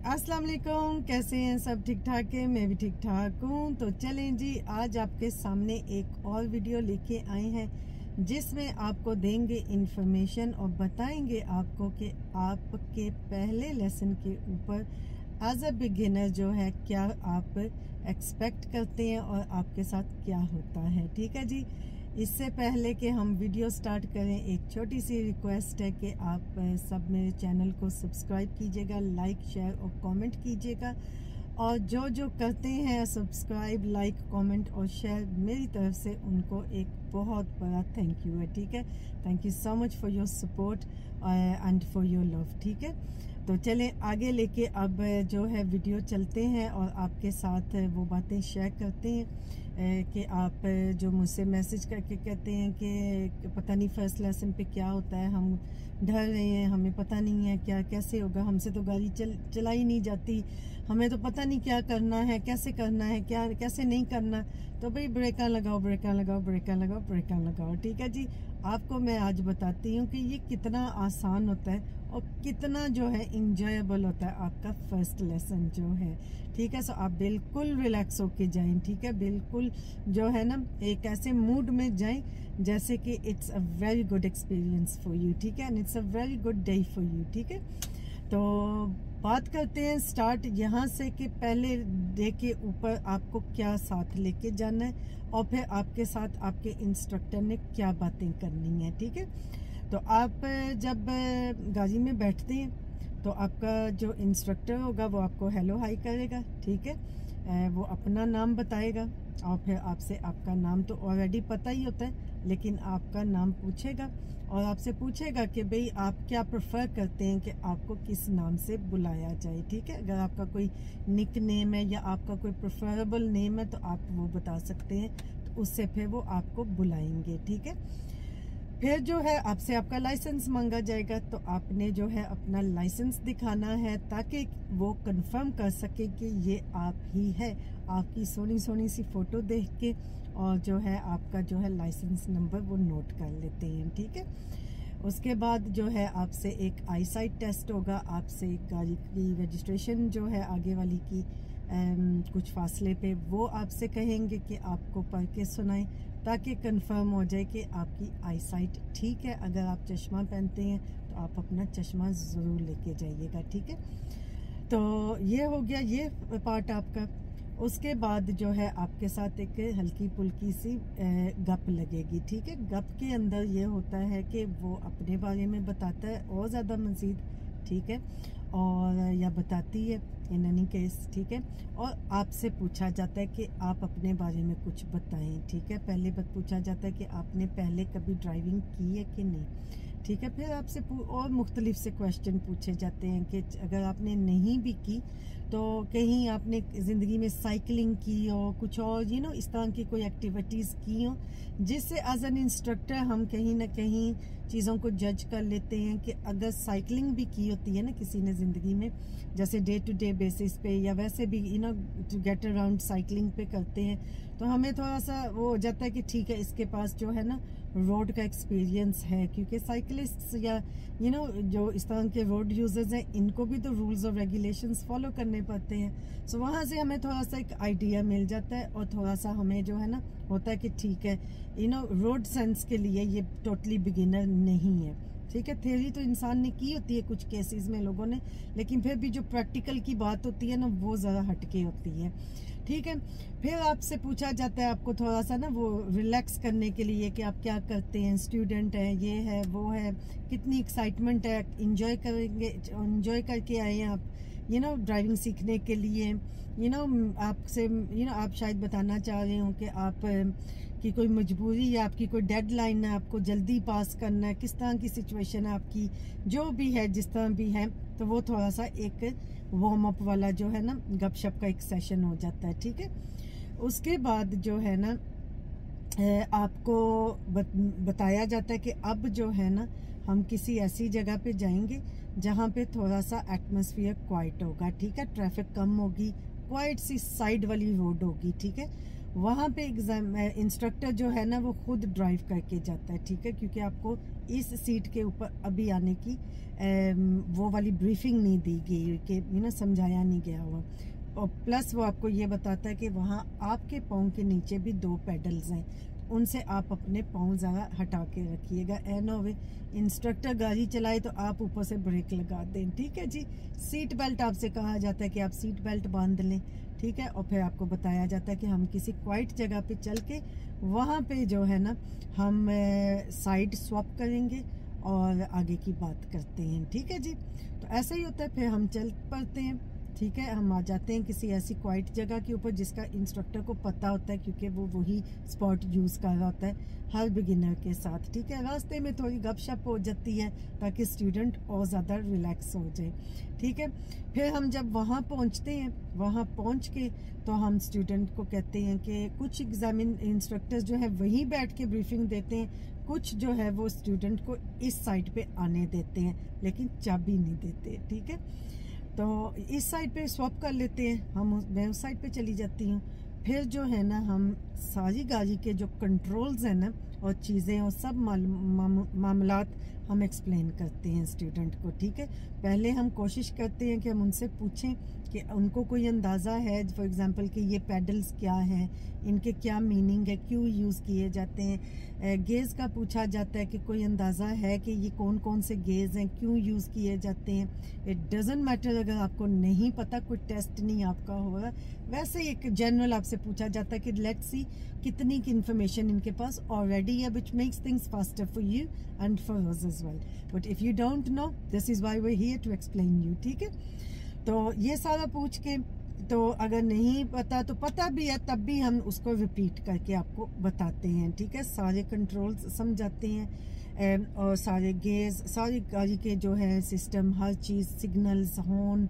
अस्सलाम वालेकुम, कैसे हैं सब? ठीक ठाक है, मैं भी ठीक ठाक हूँ। तो चलें जी, आज आपके सामने एक और वीडियो लेके आए हैं जिसमें आपको देंगे इंफॉर्मेशन और बताएंगे आपको कि आपके पहले लेसन के ऊपर एज अ बिगिनर जो है क्या आप एक्सपेक्ट करते हैं और आपके साथ क्या होता है। ठीक है जी। इससे पहले कि हम वीडियो स्टार्ट करें, एक छोटी सी रिक्वेस्ट है कि आप सब मेरे चैनल को सब्सक्राइब कीजिएगा, लाइक शेयर और कमेंट कीजिएगा। और जो जो करते हैं सब्सक्राइब, लाइक, कमेंट और शेयर, मेरी तरफ से उनको एक बहुत बड़ा थैंक यू है। ठीक है, thank you so much for your support and for your love. ठीक है, तो चलें आगे लेके अब जो है वीडियो चलते हैं और आपके साथ वो बातें शेयर करते हैं कि आप जो मुझसे मैसेज करके कहते हैं कि पता नहीं फर्स्ट लेसन पे क्या होता है, हम डर रहे हैं, हमें पता नहीं है क्या कैसे होगा, हमसे तो गाड़ी चलाई नहीं जाती, हमें तो पता नहीं क्या करना है, कैसे करना है, क्या कैसे नहीं करना। तो भाई ब्रेका लगाओ, ब्रेका लगाओ, ब्रेका लगाओ, ब्रेका लगाओ। ठीक है जी, आपको मैं आज बताती हूँ कि ये कितना आसान होता है और कितना जो है इंजॉयबल होता है आपका फर्स्ट लेसन जो है। ठीक है, सो आप बिल्कुल रिलैक्स होके जाएं। ठीक है, बिल्कुल जो है ना एक ऐसे मूड में जाएं जैसे कि it's a very good experience for you. ठीक है, and it's a very good day for you. ठीक है, तो बात करते हैं स्टार्ट यहाँ से कि पहले डे के ऊपर आपको क्या साथ लेके जाना है और फिर आपके साथ आपके इंस्ट्रक्टर ने क्या बातें करनी है। ठीक है, तो आप जब गाड़ी में बैठते हैं तो आपका जो इंस्ट्रक्टर होगा वो आपको हेलो हाई करेगा। ठीक है, वो अपना नाम बताएगा और फिर आपसे आपका नाम तो ऑलरेडी पता ही होता है, लेकिन आपका नाम पूछेगा और आपसे पूछेगा कि भाई आप क्या प्रेफर करते हैं कि आपको किस नाम से बुलाया जाए। ठीक है, अगर आपका कोई निक नेम है या आपका कोई प्रेफरेबल नेम है तो आप वो बता सकते हैं, तो उससे फिर वो आपको बुलाएंगे। ठीक है, फिर जो है आपसे आपका लाइसेंस मांगा जाएगा, तो आपने जो है अपना लाइसेंस दिखाना है ताकि वो कंफर्म कर सके कि ये आप ही है। आपकी सोनी सोनी सी फोटो देख के और जो है आपका जो है लाइसेंस नंबर वो नोट कर लेते हैं। ठीक है, उसके बाद जो है आपसे एक आई साइट टेस्ट होगा, आपसे गाड़ी की रजिस्ट्रेशन जो है आगे वाली की कुछ फासले पे वो आपसे कहेंगे कि आपको पढ़ के सुनाएं ताकि कंफर्म हो जाए कि आपकी आई साइट ठीक है। अगर आप चश्मा पहनते हैं तो आप अपना चश्मा ज़रूर लेके जाइएगा। ठीक है, तो ये हो गया ये पार्ट आपका। उसके बाद जो है आपके साथ एक हल्की पुल्की सी गप लगेगी। ठीक है, गप के अंदर ये होता है कि वो अपने बारे में बताता है और ज़्यादा मज़ीद। ठीक है, और या बताती है इन एनी केस। ठीक है, और आपसे पूछा जाता है कि आप अपने बारे में कुछ बताएं। ठीक है, पहले बात पूछा जाता है कि आपने पहले कभी ड्राइविंग की है कि नहीं। ठीक है, फिर आपसे और मुख्तलिफ से क्वेश्चन पूछे जाते हैं कि अगर आपने नहीं भी की तो कहीं आपने ज़िंदगी में साइकिलिंग की हो, कुछ और इस तरह की कोई एक्टिविटीज़ की हो जिससे एज एन इंस्ट्रक्टर हम कहीं ना कहीं चीज़ों को जज कर लेते हैं कि अगर साइकिलिंग भी की होती है ना किसी ने ज़िंदगी में, जैसे डे टू डे बेसिस पे या वैसे भी टू गेट अराउंड साइकिलिंग पे करते हैं, तो हमें थोड़ा सा वो हो जाता है कि ठीक है इसके पास जो है ना रोड का एक्सपीरियंस है, क्योंकि साइकिलिस्ट या जो इस तरह के रोड यूजर्स हैं इनको भी तो रूल्स और रेगुलेशंस फॉलो करने पड़ते हैं। सो वहाँ से हमें थोड़ा सा एक आइडिया मिल जाता है और थोड़ा सा हमें जो है ना होता है कि ठीक है रोड सेंस के लिए ये टोटली बिगिनर नहीं है। ठीक है, थ्योरी तो इंसान ने की होती है कुछ केसेस में लोगों ने, लेकिन फिर भी जो प्रैक्टिकल की बात होती है ना वो ज़रा हटके होती है। ठीक है, फिर आपसे पूछा जाता है आपको थोड़ा सा ना वो रिलैक्स करने के लिए कि आप क्या करते हैं, स्टूडेंट हैं, ये है वो है, कितनी एक्साइटमेंट है, इंजॉय करेंगे, इंजॉय करके आए हैं आप ड्राइविंग सीखने के लिए। आपसे आप शायद बताना चाह रहे हो कि आप की कोई मजबूरी या आपकी कोई डेडलाइन है, आपको जल्दी पास करना है, किस तरह की सिचुएशन है आपकी, जो भी है जिस तरह भी है, तो वो थोड़ा सा एक वार्म अप वाला जो है ना गपशप का एक सेशन हो जाता है। ठीक है, उसके बाद जो है ना आपको बताया जाता है कि अब जो है ना हम किसी ऐसी जगह पे जाएंगे जहाँ पे थोड़ा सा एटमॉस्फेयर क्वाइट होगा। ठीक है, ट्रैफिक कम होगी, क्वाइट सी साइड वाली रोड होगी। ठीक है, वहाँ पे एग्जाम इंस्ट्रक्टर जो है ना वो खुद ड्राइव करके जाता है, ठीक है, क्योंकि आपको इस सीट के ऊपर अभी आने की वो वाली ब्रीफिंग नहीं दी गई कि समझाया नहीं गया हुआ। और प्लस वो आपको ये बताता है कि वहाँ आपके पाँव के नीचे भी 2 पेडल्स हैं, उनसे आप अपने पाँव ज़रा हटा के रखिएगा। एन वे इंस्ट्रक्टर गाड़ी चलाए तो आप ऊपर से ब्रेक लगा दें, ठीक है जी। सीट बेल्ट आपसे कहा जाता है कि आप सीट बेल्ट बांध लें, ठीक है। और फिर आपको बताया जाता है कि हम किसी क्वाइट जगह पे चल के वहाँ पे जो है ना हम साइड स्वैप करेंगे और आगे की बात करते हैं, ठीक है जी। तो ऐसा ही होता है, फिर हम चल पड़ते हैं, ठीक है। हम आ जाते हैं किसी ऐसी क्वाइट जगह के ऊपर जिसका इंस्ट्रक्टर को पता होता है, क्योंकि वो वही स्पॉट यूज़ कर रहा होता है हर बिगिनर के साथ, ठीक है। रास्ते में थोड़ी गपशप हो जाती है ताकि स्टूडेंट और ज़्यादा रिलैक्स हो जाए, ठीक है। फिर हम जब वहाँ पहुँचते हैं, वहाँ पहुँच के तो हम स्टूडेंट को कहते हैं कि कुछ इंस्ट्रक्टर्स जो है वहीं बैठ के ब्रीफिंग देते हैं, कुछ जो है वो स्टूडेंट को इस साइड पे आने देते हैं, लेकिन चाबी नहीं देते, ठीक है। तो इस साइड पे स्वैप कर लेते हैं, मैं उस साइड पे चली जाती हूँ। फिर जो है ना हम सारी गाड़ी के जो कंट्रोल्स हैं ना और चीज़ें और सब मामलात हम एक्सप्लेन करते हैं स्टूडेंट को, ठीक है। पहले हम कोशिश करते हैं कि हम उनसे पूछें कि उनको कोई अंदाज़ा है, फॉर एग्जांपल कि ये पेडल्स क्या हैं, इनके क्या मीनिंग है, क्यों यूज़ किए जाते हैं। गेज़ का पूछा जाता है कि कोई अंदाज़ा है कि ये कौन कौन से गेज़ हैं, क्यों यूज़ किए जाते हैं। इट डज़ंट मैटर अगर आपको नहीं पता, कोई टेस्ट नहीं आपका होगा, वैसे ही एक जनरल आपसे पूछा जाता है कि लेट्स सी कितनी की इन्फॉर्मेशन इनके पास ऑलरेडी है, which makes things faster for you and for us as well. But if you don't know, this is why we are here to explain you, ठीक है। तो ये सारा पूछ के, तो अगर नहीं पता तो पता भी है तब भी हम उसको रिपीट करके आपको बताते हैं, ठीक है। सारे कंट्रोल्स समझाते हैं और सारे गेज, सारी गाड़ी के जो है सिस्टम, हर चीज़, सिग्नल्स, हॉर्न,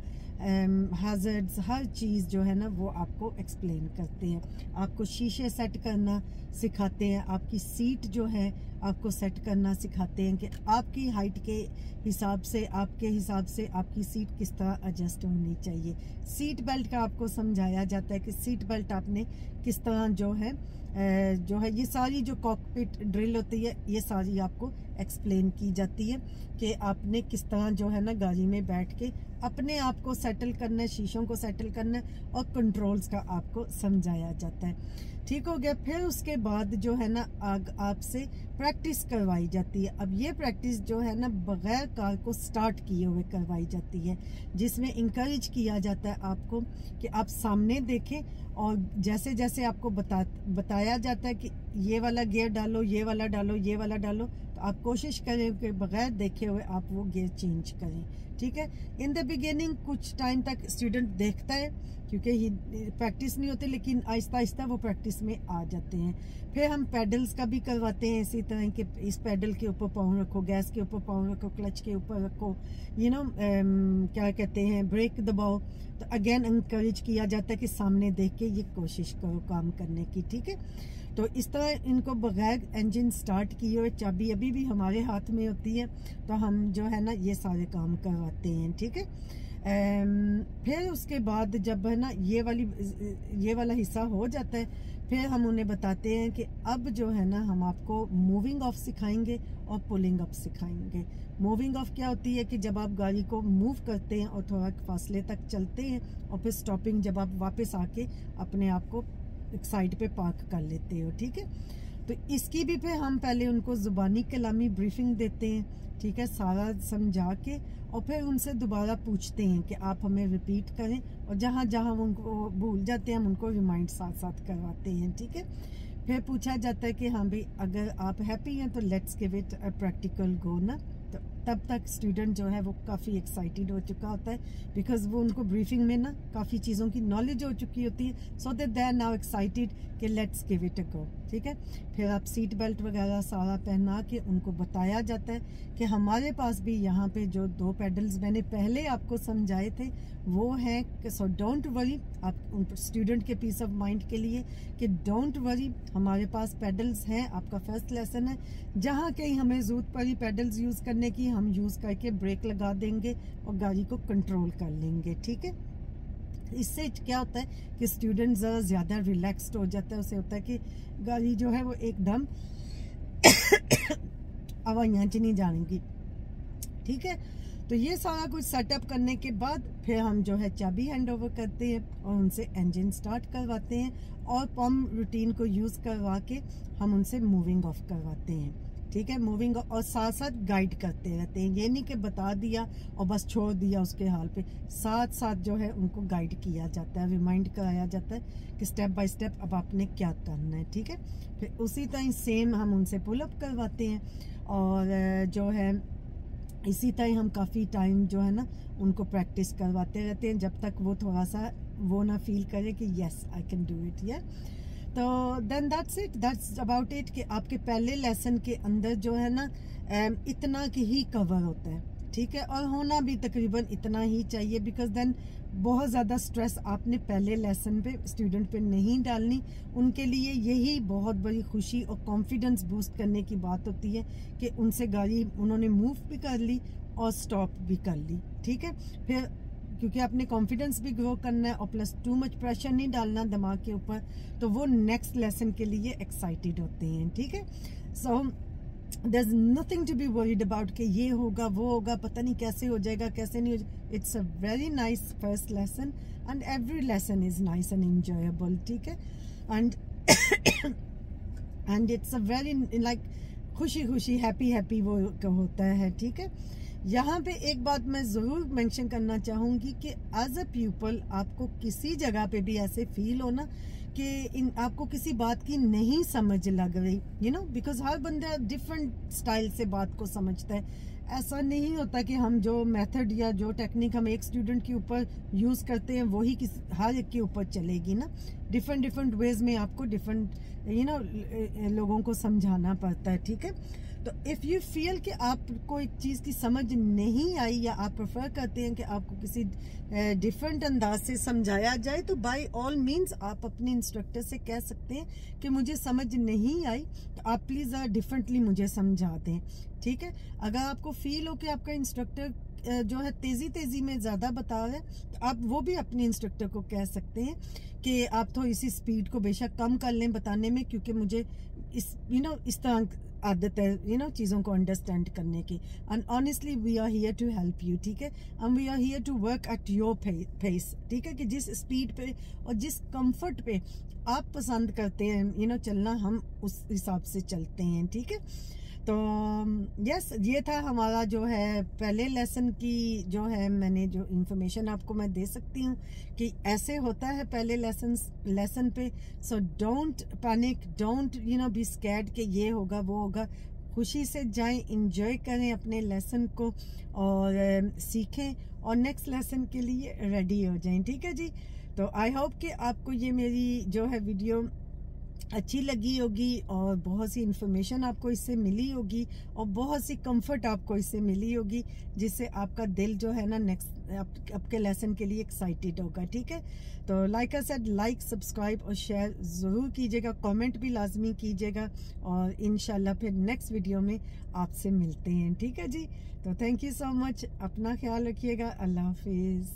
हैज़र्ड्स, हर चीज़ जो है ना वो आपको एक्सप्लेन करते हैं। आपको शीशे सेट करना सिखाते हैं, आपकी सीट जो है आपको सेट करना सिखाते हैं कि आपकी हाइट के हिसाब से, आपके हिसाब से आपकी सीट किस तरह एडजस्ट होनी चाहिए। सीट बेल्ट का आपको समझाया जाता है कि सीट बेल्ट आपने किस तरह जो है ये सारी जो कॉकपिट ड्रिल होती है, ये सारी आपको एक्सप्लेन की जाती है कि आपने किस तरह जो है ना गाड़ी में बैठ के अपने आप को सेटल करना है, शीशों को सेटल करना है और कंट्रोल्स का आपको समझाया जाता है, ठीक हो गया। फिर उसके बाद जो है ना आपसे प्रैक्टिस करवाई जाती है। अब ये प्रैक्टिस जो है ना बगैर कार को स्टार्ट किए हुए करवाई जाती है, जिसमें इंकरेज किया जाता है आपको कि आप सामने देखें और जैसे जैसे आपको बताया जाता है कि ये वाला गियर डालो, ये वाला डालो, ये वाला डालो, तो आप कोशिश करें कि बगैर देखे हुए आप वो गियर चेंज करें, ठीक है। इन द बिगिनिंग कुछ टाइम तक स्टूडेंट देखता है क्योंकि प्रैक्टिस नहीं होती, लेकिन आहिस्ता आहिस्ता वो प्रैक्टिस में आ जाते हैं। फिर हम पेडल्स का भी करवाते हैं इसी तरह के, इस पेडल के ऊपर पाँव रखो, गैस के ऊपर पाँव रखो, क्लच के ऊपर रखो, क्या कहते हैं, ब्रेक दबाओ। तो अगेन इंकरेज किया जाता है कि सामने देख के ये कोशिश करो काम करने की, ठीक है। तो इस तरह इनको बगैर इंजन स्टार्ट किए हुए, चाबी अभी भी हमारे हाथ में होती है, तो हम जो है ना ये सारे काम करवाते हैं, ठीक है। फिर उसके बाद जब है ना ये वाला हिस्सा हो जाता है, फिर हम उन्हें बताते हैं कि अब जो है ना हम आपको मूविंग ऑफ सिखाएंगे और पुलिंग अप सिखाएंगे। मूविंग ऑफ क्या होती है कि जब आप गाड़ी को मूव करते हैं और थोड़ा फासले तक चलते हैं और फिर स्टॉपिंग, जब आप वापस आके अपने आप को एक साइड पे पार्क कर लेते हो, ठीक है। तो इसकी भी फिर हम पहले उनको ज़ुबानी कलामी ब्रीफिंग देते हैं, ठीक है, सारा समझा के, और फिर उनसे दोबारा पूछते हैं कि आप हमें रिपीट करें, और जहाँ जहाँ वो उनको भूल जाते हैं हम उनको रिमाइंड साथ साथ करवाते हैं, ठीक है। फिर पूछा जाता है कि हाँ भाई अगर आप हैप्पी हैं तो let's give it a practical go ना। तो तब तक स्टूडेंट जो है वो काफ़ी एक्साइटेड हो चुका होता है, बिकॉज वो उनको ब्रीफिंग में ना काफ़ी चीज़ों की नॉलेज हो चुकी होती है, so that they are now excited कि let's give it a go, ठीक है। फिर आप सीट बेल्ट वगैरह सारा पहना के उनको बताया जाता है कि हमारे पास भी यहाँ पे जो 2 पेडल्स मैंने पहले आपको समझाए थे वो हैं, सो डोंट वरी, आप स्टूडेंट के पीस ऑफ माइंड के लिए कि डोंट वरी, हमारे पास पेडल्स हैं। आपका फर्स्ट लेसन है, जहाँ कहीं हमें ज़रूरत पड़ी पेडल्स यूज़ करने की, हम यूज़ करके ब्रेक लगा देंगे और गाड़ी को कंट्रोल कर लेंगे, ठीक है। इससे क्या होता है कि स्टूडेंट ज़्यादा रिलैक्स्ड हो जाता है। उसे होता है कि गाड़ी जो है वो एकदम हवाइयाँ च नहीं जाएंगी। ठीक है, तो ये सारा कुछ सेटअप करने के बाद फिर हम जो है चाबी हैंड ओवर करते हैं और उनसे इंजन स्टार्ट करवाते हैं और पम रूटीन को यूज़ करवा के हम उनसे मूविंग ऑफ करवाते हैं। ठीक है, मूविंग और साथ साथ गाइड करते रहते हैं। ये नहीं कि बता दिया और बस छोड़ दिया उसके हाल पे, साथ साथ जो है उनको गाइड किया जाता है, रिमाइंड कराया जाता है कि स्टेप बाय स्टेप अब आपने क्या करना है। ठीक है, फिर उसी तरह सेम हम उनसे पुल अप करवाते हैं और जो है इसी तरह हम काफ़ी टाइम जो है ना उनको प्रैक्टिस करवाते रहते हैं जब तक वो थोड़ा सा वो ना फील करे कि yes I can do it. या तो then that's it, that's about it कि आपके पहले लेसन के अंदर जो है ना इतना ही कवर होता है। ठीक है, और होना भी तकरीबन इतना ही चाहिए, बिकॉज देन बहुत ज़्यादा स्ट्रेस आपने पहले लेसन पे स्टूडेंट पे नहीं डालनी। उनके लिए यही बहुत बड़ी खुशी और कॉन्फिडेंस बूस्ट करने की बात होती है कि उनसे गाड़ी उन्होंने मूव भी कर ली और स्टॉप भी कर ली। ठीक है, फिर क्योंकि आपने कॉन्फिडेंस भी ग्रो करना है और प्लस टू मच प्रेशर नहीं डालना दिमाग के ऊपर, तो वो नेक्स्ट लेसन के लिए एक्साइटेड होते हैं। ठीक है, so there is nothing to be worried about कि ये होगा वो होगा, पता नहीं कैसे हो जाएगा कैसे नहीं हो जाएगा। It's a very nice first lesson and every lesson is nice and enjoyable. ठीक है, and it's a very like खुशी खुशी हैप्पी हैप्पी वो होता है। ठीक है, यहाँ पे एक बात मैं ज़रूर मेंशन करना चाहूँगी कि एज अ प्यूपल आपको किसी जगह पे भी ऐसे फील हो ना कि आपको किसी बात की नहीं समझ लग रही, यू नो, बिकॉज हर बंदा डिफरेंट स्टाइल से बात को समझता है। ऐसा नहीं होता कि हम जो मेथड या जो टेक्निक हम एक स्टूडेंट के ऊपर यूज़ करते हैं वही हर एक के ऊपर चलेगी ना। डिफरेंट वेज में आपको डिफरेंट यू नो लोगों को समझाना पड़ता है। ठीक है, तो इफ़ यू फील कि आपको एक चीज़ की समझ नहीं आई या आप प्रेफर करते हैं कि आपको किसी डिफरेंट अंदाज से समझाया जाए, तो बाय ऑल मींस आप अपने इंस्ट्रक्टर से कह सकते हैं कि मुझे समझ नहीं आई, तो आप प्लीज़ डिफरेंटली मुझे समझा दें। ठीक है, अगर आपको फील हो कि आपका इंस्ट्रक्टर जो है तेज़ी में ज़्यादा बता रहे हैं, तो आप वो भी अपने इंस्ट्रक्टर को कह सकते हैं कि आप थोड़ी सी स्पीड को बेशक कम कर लें बताने में, क्योंकि मुझे इस तरह आदत है चीज़ों को अंडरस्टैंड करने की। And honestly we are here to help you. ठीक है, and we are here to work at your pace. ठीक है, कि जिस स्पीड पे और जिस कंफर्ट पे आप पसंद करते हैं चलना, हम उस हिसाब से चलते हैं। ठीक है, तो यस, ये था हमारा जो है पहले लेसन की जो है मैंने जो इन्फॉर्मेशन आपको मैं दे सकती हूँ कि ऐसे होता है पहले लेसन पे। So don't panic, don't be scared कि ये होगा वो होगा। खुशी से जाएं, इंजॉय करें अपने लेसन को और सीखें और नेक्स्ट लेसन के लिए रेडी हो जाएं। ठीक है जी, तो आई होप कि आपको ये मेरी जो है वीडियो अच्छी लगी होगी और बहुत सी इन्फॉर्मेशन आपको इससे मिली होगी और बहुत सी कंफर्ट आपको इससे मिली होगी, जिससे आपका दिल जो है ना नेक्स्ट आपके लेसन के लिए एक्साइटेड होगा। ठीक है, तो like I said, like subscribe और शेयर ज़रूर कीजिएगा, कमेंट भी लाजमी कीजिएगा और इंशाल्लाह फिर नेक्स्ट वीडियो में आपसे मिलते हैं। ठीक है जी, तो थैंक यू सो मच, अपना ख्याल रखिएगा, अल्लाह हाफिज़।